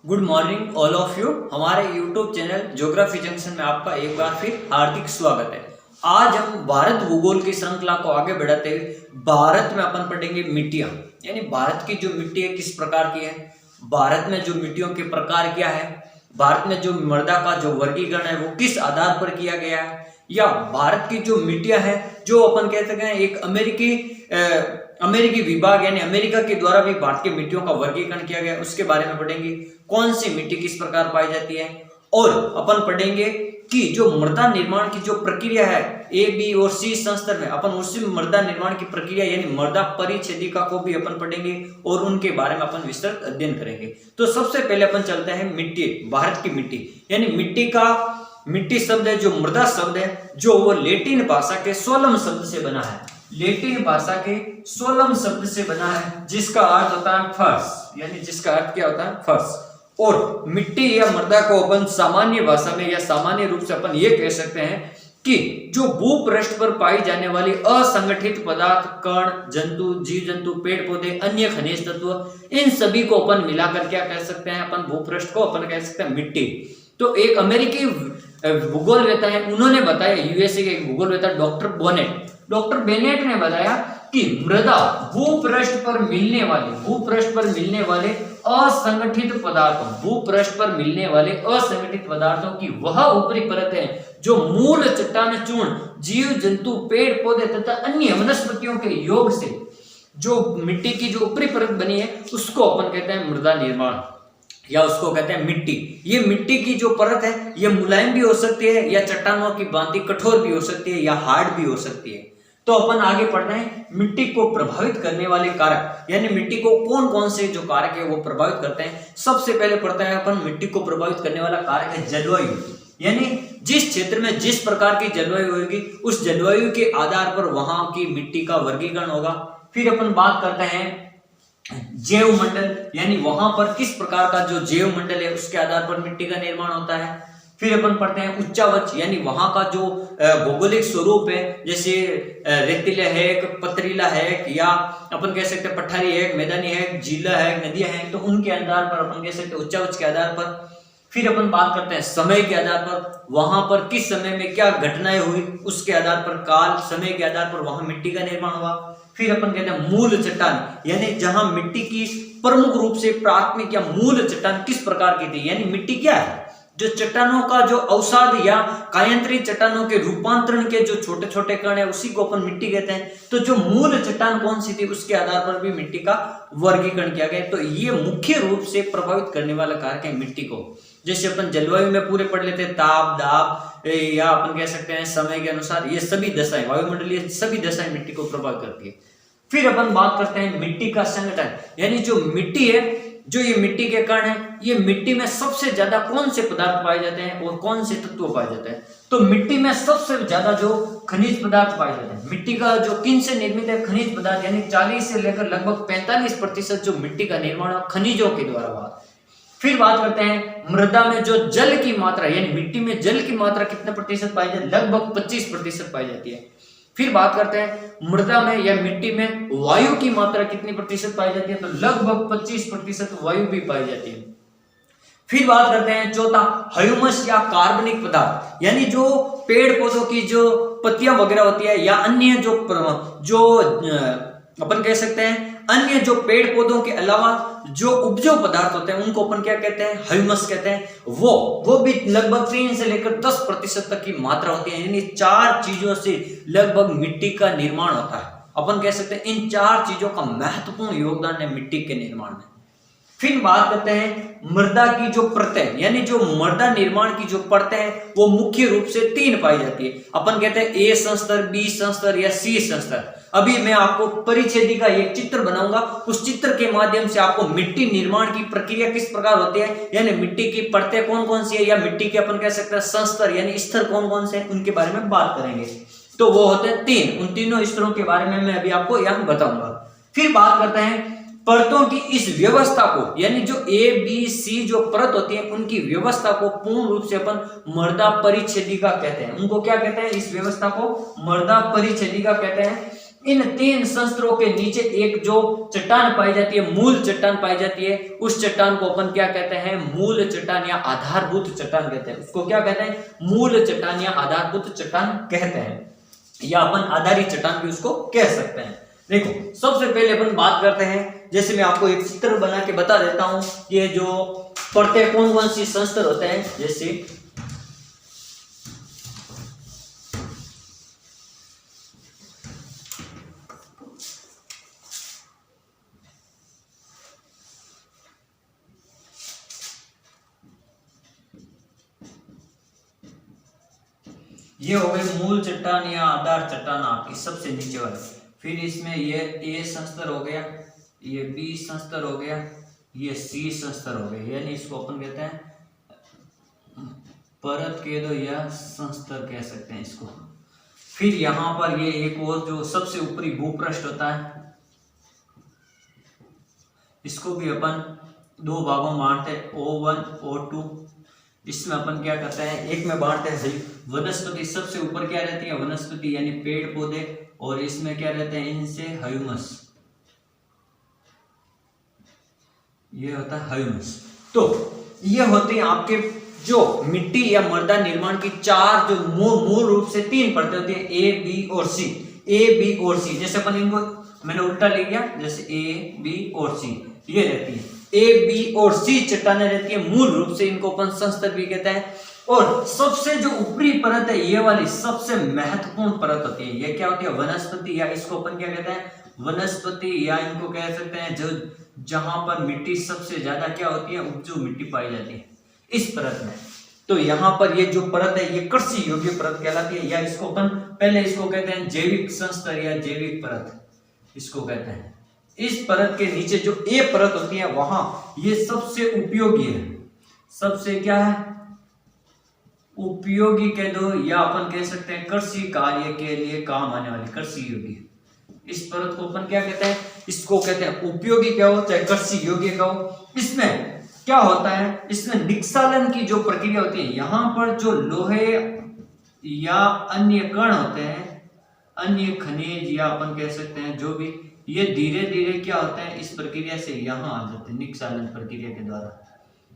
Good morning all of you. हमारे YouTube channel geography junction में आपका एक बार फिर हार्दिक स्वागत है। आज हम भारत भूगोल की श्रृंखला को आगे बढ़ाते हुए भारत में अपन पढ़ेंगे मिट्टियां, यानी भारत की जो मिट्टी है किस प्रकार की है, भारत में जो मिट्टियों के प्रकार क्या है, भारत में जो मृदा का जो वर्गीकरण है वो किस आधार पर किया गया है, या भारत की जो मिट्टियां है जो अपन कह सकते हैं एक अमेरिकी विभाग यानी अमेरिका के द्वारा भी भारत की मिट्टियों का वर्गीकरण किया गया, उसके बारे में पढ़ेंगे। कौन सी मिट्टी किस प्रकार पाई जाती है, और अपन पढ़ेंगे कि जो मृदा निर्माण की जो प्रक्रिया है ए बी और सी संस्तर में अपन उसी मृदा निर्माण की प्रक्रिया यानी मृदा परिच्छेदिका को भी अपन पढ़ेंगे और उनके बारे में अपन विस्तृत अध्ययन करेंगे। तो सबसे पहले अपन चलते हैं मिट्टी, भारत की मिट्टी यानी मिट्टी शब्द है जो मृदा शब्द है जो वो लैटिन भाषा के सोलम शब्द से बना है, लैटिन भाषा के सोलम शब्द से बना है जिसका अर्थ होता है फर्श, यानी जिसका अर्थ क्या होता है फर्श। और मिट्टी या मृदा को अपन सामान्य भाषा में या सामान्य रूप से अपन ये कह सकते हैं कि जो भूपृष्ठ पर पाई जाने वाली असंगठित पदार्थ, कण, जंतु, जीव जंतु, पेड़ पौधे, अन्य खनिज तत्व, इन सभी को अपन मिलाकर क्या कह सकते हैं, अपन भूपृष्ठ को अपन कह सकते हैं मिट्टी। तो एक अमेरिकी भूगोलवेता है, उन्होंने बताया, यूएसए के एक भूगोलवेता डॉक्टर बेनेट ने बताया कि मृदा भूपृष्ठ पर मिलने वाले असंगठित पदार्थों की वह ऊपरी परत है जो मूल चट्टान चूर्ण, जीव जंतु, पेड़ पौधे तथा अन्य वनस्पतियों के योग से जो मिट्टी की जो ऊपरी परत बनी है उसको अपन कहते हैं मृदा निर्माण या उसको कहते हैं मिट्टी। ये मिट्टी की जो परत है ये मुलायम भी हो सकती है या चट्टानों की भांति कठोर भी हो सकती है या हार्ड भी हो सकती है। तो अपन आगे पढ़ रहे हैं मिट्टी को प्रभावित करने वाले कारक, यानी मिट्टी को कौन कौन से जो कारक है वो प्रभावित करते हैं। सबसे पहले पढ़ते हैं अपन मिट्टी को प्रभावित करने वाला कारक है जलवायु, यानी जिस क्षेत्र में जिस प्रकार की जलवायु होगी उस जलवायु के आधार पर वहां की मिट्टी का वर्गीकरण होगा। फिर अपन बात करते हैं जैव मंडल, यानी वहां पर किस प्रकार का जो जैव मंडल है उसके आधार पर मिट्टी का निर्माण होता है। फिर अपन पढ़ते हैं उच्चावच, यानी वहां का जो भौगोलिक स्वरूप है, जैसे रेतीला है, पथरीला है, या अपन कह सकते हैं पठारी है, मैदानी है, झीला है, नदियां हैं, तो उनके आधार पर अपन कह सकते हैं उच्चावच के आधार पर। फिर अपन बात करते हैं समय के आधार पर, वहां पर किस समय में क्या घटनाएं हुई उसके आधार पर, काल समय के आधार पर वहां मिट्टी का निर्माण हुआ। फिर अपन कहते हैं मूल चट्टान, यानी जहां मिट्टी की प्रमुख रूप से प्राथमिक या मूल चट्टान किस प्रकार की थी, यानी मिट्टी क्या है, जो चट्टानों का जो अवसाद या कायांतरित चट्टानों के रूपांतरण के जो छोटे छोटे कण है उसी को अपन मिट्टी कहते हैं। तो जो मूल चट्टान कौन सी थी उसके आधार पर भी मिट्टी का वर्गीकरण किया गया। तो ये मुख्य रूप से प्रभावित करने वाला कारक है मिट्टी को। जैसे अपन जलवायु में पूरे पढ़ लेते हैं, ताप, दाब, या अपन कह सकते हैं समय के अनुसार, ये सभी दशाएं, वायुमंडलीय सभी दशाएं मिट्टी को प्रभावित करती है। फिर अपन बात करते हैं मिट्टी का संगठन, यानी जो मिट्टी है, जो ये मिट्टी के कण है, ये मिट्टी में सबसे ज्यादा कौन से पदार्थ पाए जाते हैं और कौन से तत्व पाए जाते हैं। तो मिट्टी में सबसे ज्यादा जो खनिज पदार्थ पाए जाते हैं, मिट्टी का जो किन से निर्मित है, खनिज पदार्थ, यानी 40 से लेकर लगभग 45% जो मिट्टी का निर्माण खनिजों के द्वारा हुआ। फिर बात करते हैं मृदा में जो जल की मात्रा, यानी मिट्टी में जल की मात्रा कितने प्रतिशत पाई जाती है, लगभग 25% पाई जाती है। फिर बात करते हैं मृदा में या मिट्टी में वायु की मात्रा कितनी प्रतिशत पाई जाती है, तो लगभग 25% वायु भी पाई जाती है। फिर बात करते हैं चौथा, ह्यूमस या कार्बनिक पदार्थ, यानी जो पेड़ पौधों की जो पत्तियां वगैरह होती है या अन्य जो अपन कह सकते हैं अन्य जो पेड़ पौधों के अलावा जो उपजाऊ पदार्थ होते हैं उनको अपन क्या कहते हैं, ह्यूमस कहते हैं। वो भी लगभग 3 से लेकर 10% तक की मात्रा होती है, यानी 4 चीजों से लगभग मिट्टी का निर्माण होता है। अपन कह सकते हैं इन 4 चीजों का महत्वपूर्ण योगदान है मिट्टी के निर्माण में। फिर बात करते हैं मृदा की जो परतें, यानी जो मृदा निर्माण की जो परतें हैं वो मुख्य रूप से 3 पाई जाती है। अपन कहते हैं ए संस्तर, बी संस्तर या सी संस्तर। अभी मैं आपको परिच्छेदी का एक चित्र बनाऊंगा, उस चित्र के माध्यम से आपको मिट्टी निर्माण की प्रक्रिया किस प्रकार होती है, यानी मिट्टी की परतें कौन कौन सी है या मिट्टी के अपन कह सकते हैं संस्तर यानी स्तर कौन कौन से हैं, उनके बारे में बात करेंगे। तो वो होते हैं 3, उन तीनों स्तरों के बारे में मैं अभी आपको यहाँ बताऊंगा। फिर बात करते हैं परतों की इस व्यवस्था को, यानी जो ए बी सी जो परत होती है उनकी व्यवस्था को पूर्ण रूप से अपन मृदा परिच्छेदिका कहते हैं। उनको क्या कहते हैं, इस व्यवस्था को मृदा परिच्छेदिका कहते हैं। इन 3 संस्तरों के नीचे एक जो चट्टान पाई जाती है, मूल चट्टान पाई जाती है, उस चट्टान को अपन क्या कहते हैं, मूल चट्टान या आधारभूत चट्टान कहते हैं। उसको क्या कहते हैं, मूल चट्टान या आधारभूत चट्टान कहते हैं, या अपन आधारी चट्टान भी उसको कह सकते हैं। देखो सबसे पहले अपन बात करते हैं, जैसे मैं आपको एक चित्र बना के बता देता हूं, ये जो परतें कौन कौन सी संस्तर होते हैं। जैसे ये हो गई मूल चट्टान या आधार चट्टान आपकी सबसे नीचे वाली। फिर इसमें ये ए संस्तर हो गया, ये बी संस्तर हो गया, ये सी संस्तर हो गया, यानी इसको अपन कहते हैं परत कह दो या संस्तर कह सकते हैं इसको। फिर यहाँ पर ये एक और जो सबसे ऊपरी भूपृष्ठ होता है, इसको भी अपन 2 भागों में बांटते हैं, O1 O2। इसमें अपन क्या करते हैं, एक में बांटते हैं वनस्पति, सबसे ऊपर क्या रहती है वनस्पति यानी पेड़ पौधे, और इसमें क्या रहते हैं इनसे ह्यूमस, ये होता है ह्यूमस। तो ये होते हैं आपके जो मिट्टी या मृदा निर्माण की 4 जो मूल रूप से 3 परतें होती हैं, ए बी और सी। ए बी और सी, जैसे अपन इनको मैंने उल्टा ले गया, जैसे ए बी और सी ये रहती है, ए बी और सी चट्टानें रहती है। मूल रूप से इनको अपन संस्तर भी कहते हैं। और सबसे जो ऊपरी परत है ये वाली सबसे महत्वपूर्ण परत होती है, ये क्या होती है वनस्पति, या इसको अपन क्या कहते हैं वनस्पति, या इनको कह सकते हैं जो जहां पर मिट्टी सबसे ज्यादा क्या होती है उपजाऊ मिट्टी पाई जाती है इस परत में। तो यहाँ पर ये जो परत है ये कृषि योग्य परत कहलाती है, या इसको अपन पहले इसको कहते हैं जैविक संस्तर या जैविक परत इसको कहते हैं। इस परत के नीचे जो ए परत होती है वहां ये सबसे उपयोगी है, सबसे क्या है उपयोगी कह दो, या अपन कह सकते हैं कृषि कार्य के लिए काम आने वाली कृषि योग्य। इस परत को अपन क्या कहते हैं, इसको कहते हैं उपयोगी कहो चाहे कृषि योग्य कहो। इसमें क्या होता है, इसमें निक्षालन की जो प्रक्रिया होती है, यहाँ पर जो लोहे या अन्य कण होते हैं, अन्य खनिज या अपन कह सकते हैं जो भी, ये धीरे धीरे क्या होता है इस प्रक्रिया से यहाँ आ जाते हैं निक्षालन प्रक्रिया के द्वारा,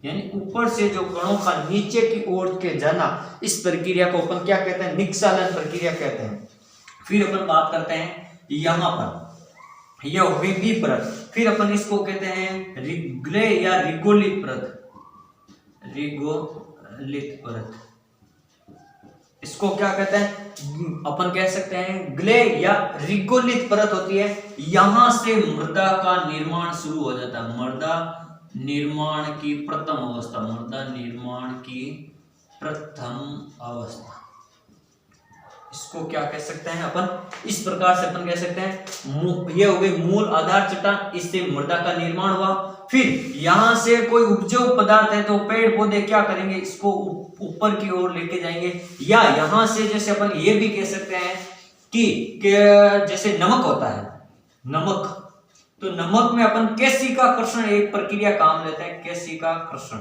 यानी ऊपर से जो कणों का नीचे की ओर के जाना, इस प्रक्रिया को अपन क्या कहते हैं निक्षालन प्रक्रिया कहते हैं। फिर अपन बात करते हैं यहाँ पर यह हो गई बी परत, फिर अपन इसको कहते हैं रिग्ले या रिगोलित परत, रिगोलित परत इसको क्या कहते हैं अपन कह सकते हैं ग्ले या रिगोलित परत होती है। यहां से मृदा का निर्माण शुरू हो जाता है, मृदा निर्माण की प्रथम अवस्था, मृदा निर्माण की प्रथम अवस्था इसको क्या कह सकते हैं अपन, इस प्रकार से अपन कह सकते हैं ये हो गई मूल आधार चट्टान, इससे मृदा का निर्माण हुआ। फिर यहां से कोई उपजाऊ पदार्थ है तो पेड़ पौधे क्या करेंगे इसको ऊपर की ओर लेके जाएंगे, या यहां से जैसे अपन ये भी कह सकते हैं कि जैसे नमक होता है, नमक, तो नमक में अपन केशिका कर्षण एक प्रक्रिया काम लेते हैं, केशिका कर्षण,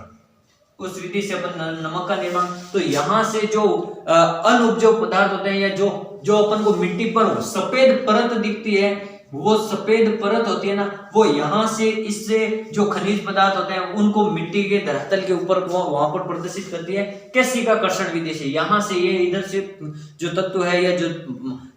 उस विधि से अपन नमक का निर्माण। तो यहाँ से जो अनउपजाऊ पदार्थ होते हैं या जो अपन को मिट्टी पर सफेद परत दिखती है, वो सफेद परत होती है ना, वो यहाँ से इससे जो खनिज पदार्थ होते हैं उनको मिट्टी के धरातल के ऊपर वहां पर प्रदर्शित करती है केशिका कर्षण विधि से। यहाँ से ये इधर से जो तत्व है या जो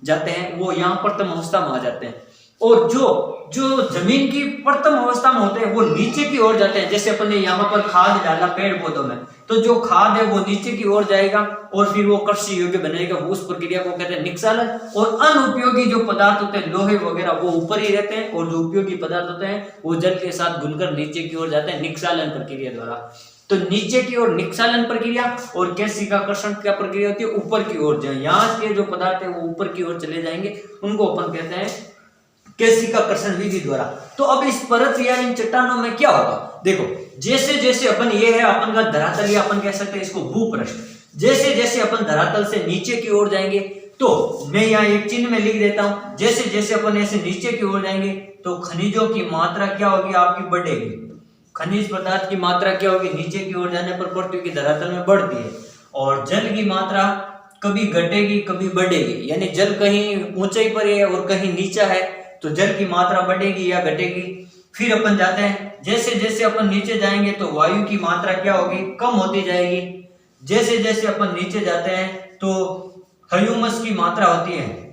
जाते हैं वो यहाँ प्रथम अवस्था में आ जाते हैं, और जो जमीन की प्रथम अवस्था में होते हैं वो नीचे की ओर जाते हैं। जैसे अपन ने यहाँ पर खाद डाला पेड़ पौधों में, तो जो खाद है वो नीचे की ओर जाएगा और फिर वो कृषि योग्य बनेगा, वो उस प्रक्रिया को कहते हैं निक्षालन। और अनुपयोगी जो पदार्थ होते हैं लोहे वगैरह वो ऊपर ही रहते हैं, और जो उपयोगी पदार्थ होते हैं वो जल के साथ घुलकर नीचे की ओर जाते हैं निक्षालन प्रक्रिया द्वारा। तो नीचे की ओर निक्षालन प्रक्रिया और केशिकाकर्षण क्या प्रक्रिया होती है ऊपर की ओर, यहाँ के जो पदार्थ है वो ऊपर की ओर चले जाएंगे, उनको अपन कहते हैं केशिकाकर्षण विधि द्वारा। तो अब इस परत या इन चट्टानों में क्या होगा, देखो जैसे जैसे अपन ये है अपन का धरातल, या अपन कह सकते हैं इसको भूपृष्ठ, जैसे जैसे अपन धरातल से नीचे की ओर जाएंगे, तो मैं यहाँ एक चिन्ह में लिख देता हूं, जैसे जैसे अपन ऐसे नीचे की ओर जाएंगे तो खनिजों की मात्रा क्या होगी आपकी बढ़ेगी, खनिज पदार्थ की मात्रा क्या होगी नीचे की ओर जाने पर पृथ्वी की धरातल में बढ़ती है, और जल की मात्रा कभी घटेगी कभी बढ़ेगी, यानी जल कहीं ऊंचाई पर है और कहीं नीचा है तो जल की मात्रा बढ़ेगी या घटेगी। फिर अपन जाते हैं, जैसे जैसे अपन नीचे जाएंगे तो वायु की मात्रा क्या होगी, कम होती जाएगी। जैसे जैसे अपन नीचे जाते हैं तो ह्यूमस की मात्रा होती है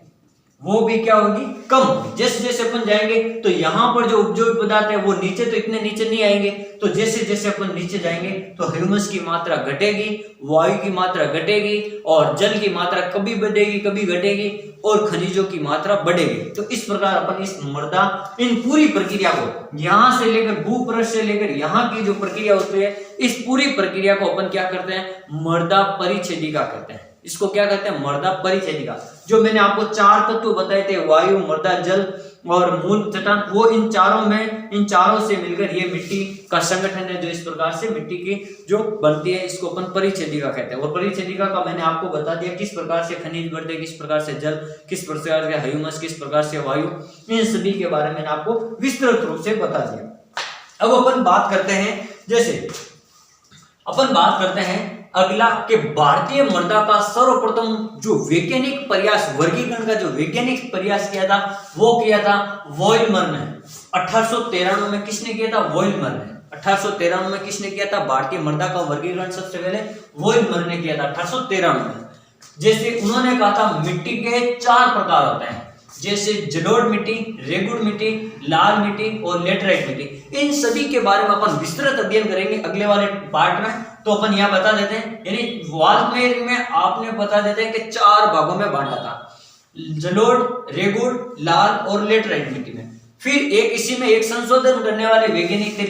वो भी क्या होगी, कम होगी। जैसे जैसे अपन जाएंगे तो यहाँ पर जो उपयोगी पदार्थ है वो नीचे तो इतने नीचे नहीं आएंगे, तो जैसे जैसे अपन नीचे जाएंगे तो ह्यूमस की मात्रा घटेगी, वायु की मात्रा घटेगी और जल की मात्रा कभी बढ़ेगी कभी घटेगी और खनिजों की मात्रा बढ़ेगी। तो इस प्रकार अपन इस मृदा इन पूरी प्रक्रिया को यहां से लेकर भूपृष्ठ से लेकर यहाँ की जो प्रक्रिया होती है, इस पूरी प्रक्रिया को अपन क्या करते हैं, मृदा परिच्छेदिका कहते हैं। इसको क्या कहते हैं, मृदा परिच्छेदिका। जो मैंने आपको 4 तत्व बताए थे, वायु, मृदा, जल और मूल चट्टान, वो इन चारों से मिलकर ये मिट्टी का संगठन है जो इस प्रकार से मिट्टी की जो बनती है, इसको अपन परिच्छेदिका कहते हैं। और परिच्छेदिका का मैंने आपको बता दिया किस प्रकार से खनिज बढ़ते हैं, किस प्रकार से जल, किस प्रकार से ह्यूमस, किस प्रकार से वायु, इन सभी के बारे में आपको विस्तृत रूप से बता दिया। अब अपन बात करते हैं, जैसे अपन बात करते हैं अगला कि भारतीय मृदा का सर्वप्रथम जो वैज्ञानिक प्रयास, वर्गीकरण का जो वैज्ञानिक प्रयास किया था वो किया था वॉयलमर ने 1893 में। किसने किया था, वॉयलमर ने 1893 में। किसने किया था, भारतीय मृदा का वर्गीकरण सबसे पहले वॉयलमर ने किया था 1893 में। जैसे उन्होंने कहा था मिट्टी के 4 प्रकार होते हैं, जैसे जलोढ़ मिट्टी, रेगुड़ मिट्टी, लाल मिट्टी और लेटराइट मिट्टी। इन सभी के बारे में अपन विस्तृत अध्ययन करेंगे अगले वाले पार्ट में। तो अपन यहाँ बता देते हैं, यानी वाल्मीकि में आपने बता देते हैं कि 4 भागों में बांटा था, जलोढ़, रेगुड़, लाल और लेटराइट मिट्टी में। फिर इसी में एक संशोधन करने वाले वैज्ञानिक थे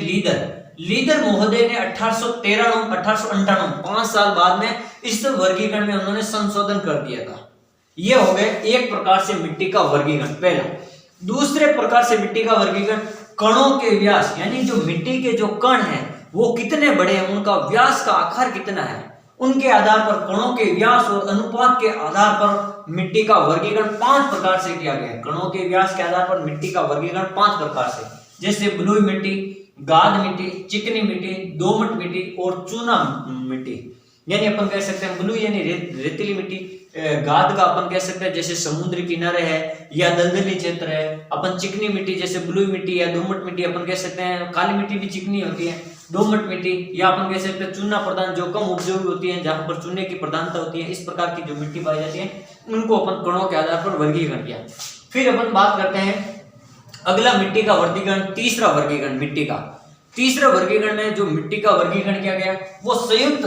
लीदर महोदय ने 1858 5 साल बाद में इस वर्गीकरण में उन्होंने संशोधन कर दिया था। ये हो गए एक प्रकार से मिट्टी का वर्गीकरण पहला। दूसरे प्रकार से मिट्टी का वर्गीकरण कणों के व्यास, यानी जो मिट्टी के जो कण हैं वो कितने बड़े हैं, उनका व्यास का आकार कितना है, उनके आधार पर कणों के व्यास और अनुपात के आधार पर मिट्टी का वर्गीकरण 5 प्रकार से किया गया है। कणों के व्यास के आधार पर मिट्टी का वर्गीकरण 5 प्रकार से, जैसे बलुई मिट्टी, गाद मिट्टी, चिकनी मिट्टी, दोमट मिट्टी और चूना मिट्टी। यानी अपन कह सकते हैं बलुई यानी रेतीली मिट्टी, गाद का अपन कह सकते हैं जैसे समुद्री किनारे है या दलदली क्षेत्र है। अपन चिकनी मिट्टी जैसे बलुई मिट्टी या दोमट मिट्टी अपन कह सकते हैं, काली मिट्टी भी चिकनी होती है, दोमट मिट्टी, या अपन कह सकते हैं चूना प्रधान जो कम उपयोगी होती है, जहां पर चूने की प्रधानता होती है। इस प्रकार की जो मिट्टी पाई जाती है उनको अपन कणों के आधार पर वर्गीकरण किया। फिर अपन बात करते हैं अगला मिट्टी का वर्गीकरण, तीसरा वर्गीकरण मिट्टी का। तीसरा वर्गीकरण में जो मिट्टी का वर्गीकरण किया गया वो संयुक्त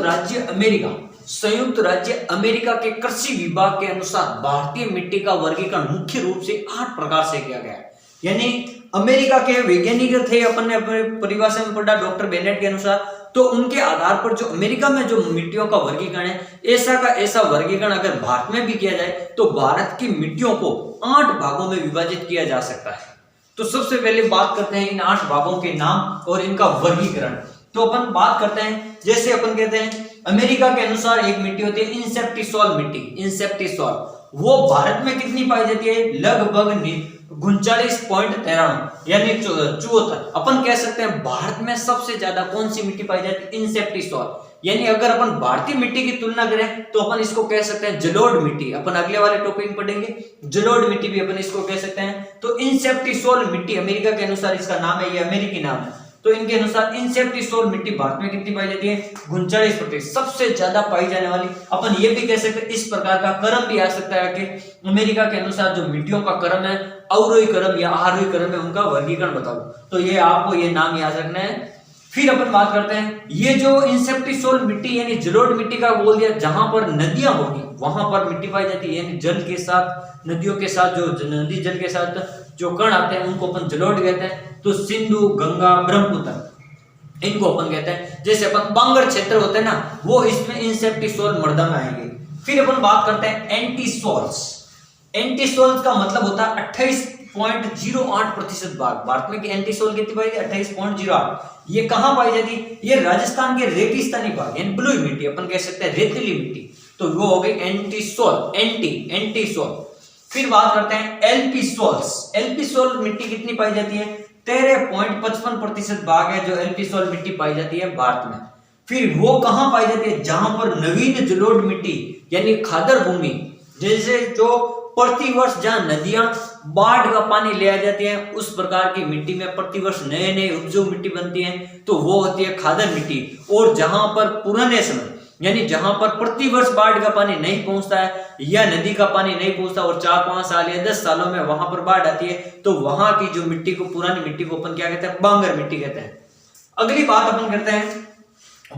राज्य अमेरिका के कृषि विभाग के अनुसार भारतीय मिट्टी का वर्गीकरण मुख्य रूप से 8 प्रकार से किया गया। यानी अमेरिका के वैज्ञानिक थे, अपन ने अपने परिभाषा में पढ़ा डॉक्टर बेनेट के अनुसार, तो उनके आधार पर जो अमेरिका में जो मिट्टियों का वर्गीकरण है, ऐसा का ऐसा वर्गीकरण अगर भारत में भी किया जाए तो भारत की मिट्टियों को 8 भागों में विभाजित किया जा सकता है। तो सबसे पहले बात करते हैं इन 8 भागों के नाम और इनका वर्गीकरण। तो अपन बात करते हैं, जैसे अपन कहते हैं अमेरिका के अनुसार एक मिट्टी होती है इंसेप्टिसॉल मिट्टी, इंसेप्टिसॉल, वो भारत में कितनी पाई जाती है, लगभग 39.93 यानी 74। अपन कह सकते हैं भारत में सबसे ज्यादा कौन सी मिट्टी पाई जाती है, इंसेप्टिसॉल। यानी अगर अपन भारतीय मिट्टी की तुलना करें तो अपन इसको कह सकते हैं जलोढ़ मिट्टी। अपन अगले वाले टॉपिक में पढ़ेंगे, जलोढ़ मिट्टी भी अपन इसको कह सकते हैं। तो इंसेप्टिसॉल मिट्टी अमेरिका के अनुसार इसका नाम है, ये अमेरिकी नाम है। तो इनके अनुसार इंसेप्टिसॉल मिट्टी भारत में कितनी पाई जाती है, 39%, सबसे ज्यादा पाई जाने वाली। अपन ये भी कह सकते हैं इस प्रकार का क्रम भी आ सकता है कि अमेरिका के अनुसार जो मिट्टियों का क्रम है, अवरोही क्रम या आरोही क्रम है, उनका वर्गीकरण बताओ। तो ये आपको ये नाम याद रखना है। फिर अपन बात करते हैं ये जो इंसेप्टिसॉल मिट्टी यानी जलोढ़ मिट्टी का बोल दिया, जहां पर नदियां होगी वहां पर मिट्टी पाई जाती है, यानी जल के साथ, नदियों के साथ, जो नदी जल के साथ जो कण आते हैं उनको अपन जलोढ़ कहते हैं। तो सिंधु, गंगा, ब्रह्मपुत्र इनको अपन कहते हैं। जैसे अपन बांगर क्षेत्र होते हैं ना, वो इसमें इंसेप्टिसॉल मृदा में आएंगे। फिर अपन बात करते हैं एंटीसॉल्स। एंटीसॉल्स का मतलब होता है 28.08% भाग। भारत में की एंटीसॉल कितनी पाई जाती है, 28.08। ये कहां पाई जाती है, ये राजस्थान के रेगिस्तानी भाग यानी बलुई मिट्टी, अपन कह सकते हैं रेतीली मिट्टी। तो वो हो गई एंटीसॉल, एंटीसॉल। फिर बात करते हैं एल्पिसॉल्स। एल्पिसॉल मिट्टी कितनी पाई जाती है, 13.55% भाग है जो एल्पिसॉल मिट्टी पाई जाती है भारत में। फिर वो कहाँ पाई जाती है, जहां पर नवीन जलोढ़ मिट्टी यानी खादर भूमि, जैसे जो प्रतिवर्ष जहां नदियां बाढ़ का पानी ले आ जाती है, उस प्रकार की मिट्टी में प्रतिवर्ष नए नए उपजाऊ मिट्टी बनती है, तो वो होती है खादर मिट्टी। और जहां पर पुराने समय यानी जहां पर प्रतिवर्ष बाढ़ का पानी नहीं पहुंचता है या नदी का पानी नहीं पहुंचता और 4-5 साल या 10 सालों में वहां पर बाढ़ आती है, तो वहां की जो मिट्टी को, पुरानी मिट्टी को अपन क्या कहते हैं, बांगर मिट्टी कहते हैं। अगली बात अपन करते हैं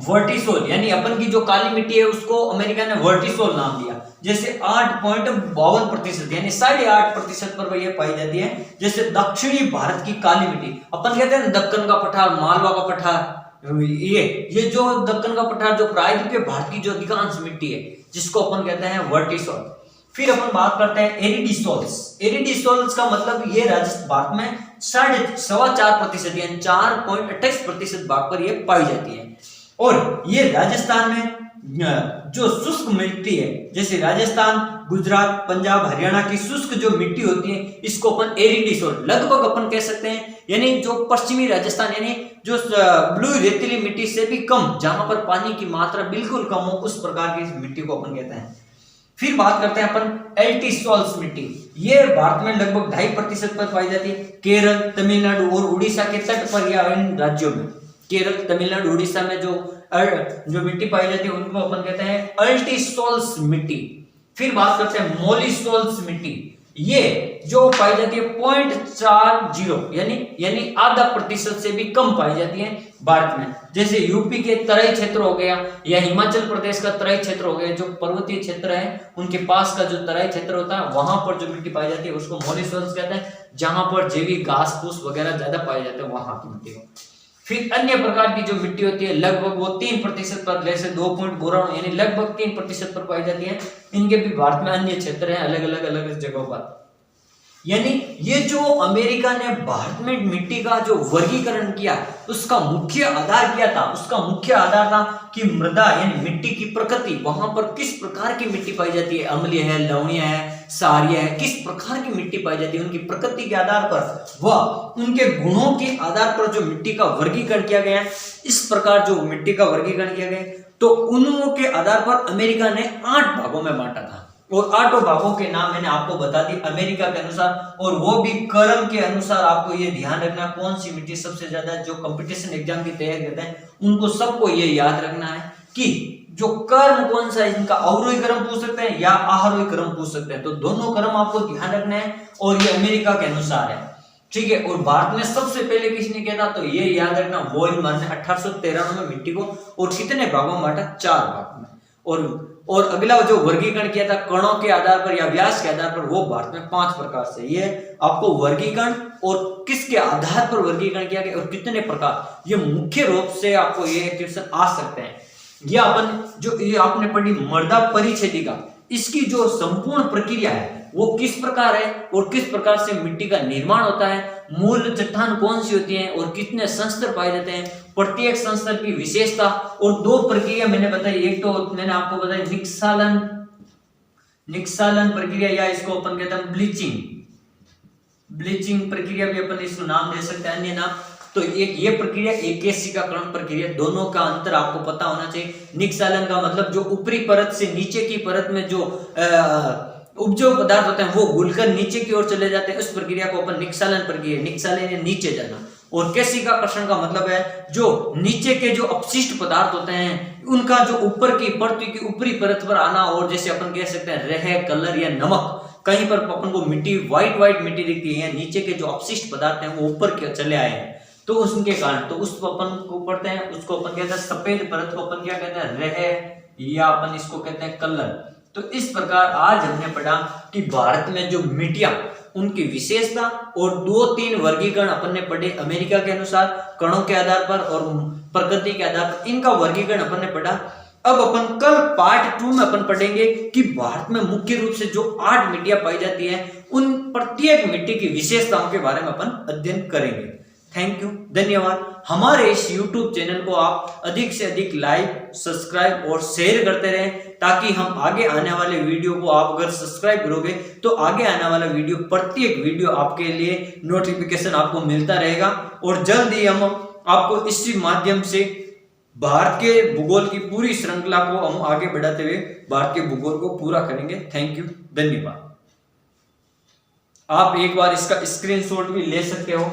वर्टिसोल, यानी अपन की जो काली मिट्टी है उसको अमेरिका ने वर्टिसोल नाम दिया। जैसे 8.52% यानी 8.5% पर यह पाई जाती है। जैसे दक्षिणी भारत की काली मिट्टी, अपन कहते हैं दक्कन का पठार, मालवा का पठार, ये जो दक्कन का पठार जो प्रायद्वीपीय भारत की जो अधिकांश मिट्टी है, जिसको अपन कहते हैं वर्टिसोल। फिर अपन बात करते हैं एरिडिसोल्स। एरिडिसोल्स का मतलब ये राजस्थान भारत में 4.25% यानी 4.28% भाग पर ये पाई जाती है। और ये राजस्थान में जो शुष्क मिट्टी है, जैसे राजस्थान, गुजरात, पंजाब, हरियाणा की शुष्क जो मिट्टी होती है, इसको अपन एरिडिसोल लगभग अपन कह सकते हैं, यानी जो पश्चिमी राजस्थान यानी जो ब्लू रेतीली मिट्टी से भी कम, जहां पर पानी की मात्रा बिल्कुल कम हो, उस प्रकार की मिट्टी को अपन कहते हैं। फिर बात करते हैं अपन एल्टिसोल्स मिट्टी। ये भारत में लगभग 2.5% पर पाई जाती है। केरल, तमिलनाडु और उड़ीसा के तट पर या इन राज्यों में, केरल, तमिलनाडु, उड़ीसा में जो मिट्टी पाई जाती है उनको अपन कहते हैं अल्टिसोल्स मिट्टी। फिर बात करते हैं मोलिसोल्स मिट्टी। ये जो पाई जाती है 0.40 यानी आधा प्रतिशत से भी कम पाई जाती है भारत में। जैसे यूपी के तराई क्षेत्र हो गया या हिमाचल प्रदेश का तराई क्षेत्र हो गया, जो पर्वतीय क्षेत्र है उनके पास का जो तराई क्षेत्र होता है, वहां पर जो मिट्टी पाई जाती है उसको मोलिसोल्स कहते हैं, जहां पर जैविक घास फूस वगैरह ज्यादा पाए जाते हैं वहां की मिट्टी को। फिर अन्य प्रकार की जो मिट्टी होती है लगभग वो 3% पर, जैसे 2.92 यानी लगभग 3% पर पाई जाती है। इनके भी भारत में अन्य क्षेत्र हैं अलग जगहों पर। यानी ये जो अमेरिका ने भारत में मिट्टी का जो वर्गीकरण किया, उसका मुख्य आधार क्या था, उसका मुख्य आधार था कि मृदा यानी मिट्टी की प्रकृति, वहां पर किस प्रकार की मिट्टी पाई जाती है, अम्लीय है, लवणीय है, क्षारीय है, किस प्रकार की मिट्टी पाई जाती है, उनकी प्रकृति के आधार पर व उनके गुणों के आधार पर जो मिट्टी का वर्गीकरण किया गया। इस प्रकार जो मिट्टी का वर्गीकरण किया गया, तो उन्हों के आधार पर अमेरिका ने 8 भागों में बांटा था, और 8 भागों के नाम मैंने आपको बता दी अमेरिका के अनुसार, और वो भी क्रम के अनुसार। आपको ये ध्यान रखना कौन सी मिट्टी सबसे ज्यादा, जो कंपटीशन एग्जाम की तैयारी करते हैं उनको सबको ये याद रखना है कि जो क्रम कौन सा है, इनका अवरोही क्रम पूछ सकते हैं या आरोही क्रम पूछ सकते हैं, तो दोनों क्रम आपको ध्यान रखना है, और ये अमेरिका के अनुसार है, ठीक है। और भारत में सबसे पहले किसने किया था, तो ये याद रखना वॉलमर ने 1893 में मिट्टी को, और कितने भागों में बांटा, 4 भागों में। और अगला जो वर्गीकरण किया था कणों के आधार पर या व्यास के आधार पर, वो भारत में 5 प्रकार से। ये आपको वर्गीकरण और किसके आधार पर वर्गीकरण किया गया और कितने प्रकार, ये मुख्य रूप से आपको ये क्वेश्चन आ सकते हैं। ये आपने पढ़ी मृदा परिच्छेदिका, इसकी जो संपूर्ण प्रक्रिया है वो किस प्रकार है और किस प्रकार से मिट्टी का निर्माण होता है, मूल चट्टान कौन सी होती है और कितने संस्तर पाए जाते हैं, प्रत्येक संस्तर की विशेषता, और 2 प्रक्रिया मैंने बताई। एक तो मैंने आपको बताई निक्सालन प्रक्रिया, या इसको अपन कहते हैं ब्लीचिंग प्रक्रिया भी अपन इसको नाम दे सकते हैं, अन्य नाम। तो एक ये प्रक्रिया, एक केशिकाकरण प्रक्रिया, दोनों का अंतर आपको पता होना चाहिए। निक्सालन का मतलब जो ऊपरी परत से नीचे की परत में जो उपजाऊ पदार्थ होते हैं वो घुलकर नीचे की ओर चले जाते हैं, उस प्रक्रिया को अपन निक्सालन प्रक्रिया, निक्सालन या नीचे जाना। और केशिकाकर्षण का मतलब है जो नीचे के जो अपशिष्ट पदार्थ होते हैं उनका जो ऊपर की पृथ्वी की ऊपरी परत पर आना, और जैसे अपन कह सकते हैं रेह, कलर या नमक, कहीं पर अपन को मिट्टी व्हाइट मिट्टी दिखती है, नीचे के जो अपशिष्ट पदार्थ हैं वो ऊपर के चले आए हैं, तो उसके कारण तो उस अपन को पढ़ते हैं, उसको अपन कहते हैं सफेद परत को अपन क्या कहते हैं, रेह, या अपन इसको कहते हैं कलर। तो इस प्रकार आज हमने पढ़ा कि भारत में जो मिट्टियां, उनकी विशेषता और 2-3 वर्गीकरण अपन ने पढ़े अमेरिका के अनुसार, कणों के आधार पर और प्रकृति के आधार पर, इनका वर्गीकरण अपन ने पढ़ा। अब अपन कल पार्ट 2 में अपन पढ़ेंगे कि भारत में मुख्य रूप से जो 8 मिट्टियां पाई जाती है, उन प्रत्येक मिट्टी की विशेषताओं के बारे में अपन अध्ययन करेंगे। थैंक यू, धन्यवाद। हमारे इस YouTube चैनल को आप अधिक से अधिक लाइक, सब्सक्राइब और शेयर करते रहें, ताकि हम आगे आने वाले वीडियो को, आप अगर सब्सक्राइब करोगे तो आगे आने वाला वीडियो, प्रत्येक वीडियो आपके लिए नोटिफिकेशन आपको मिलता रहेगा, और जल्द ही हम आपको इसी माध्यम से भारत के भूगोल की पूरी श्रृंखला को हम आगे बढ़ाते हुए भारत के भूगोल को पूरा करेंगे। थैंक यू, धन्यवाद। आप एक बार इसका स्क्रीनशॉट भी ले सकते हो।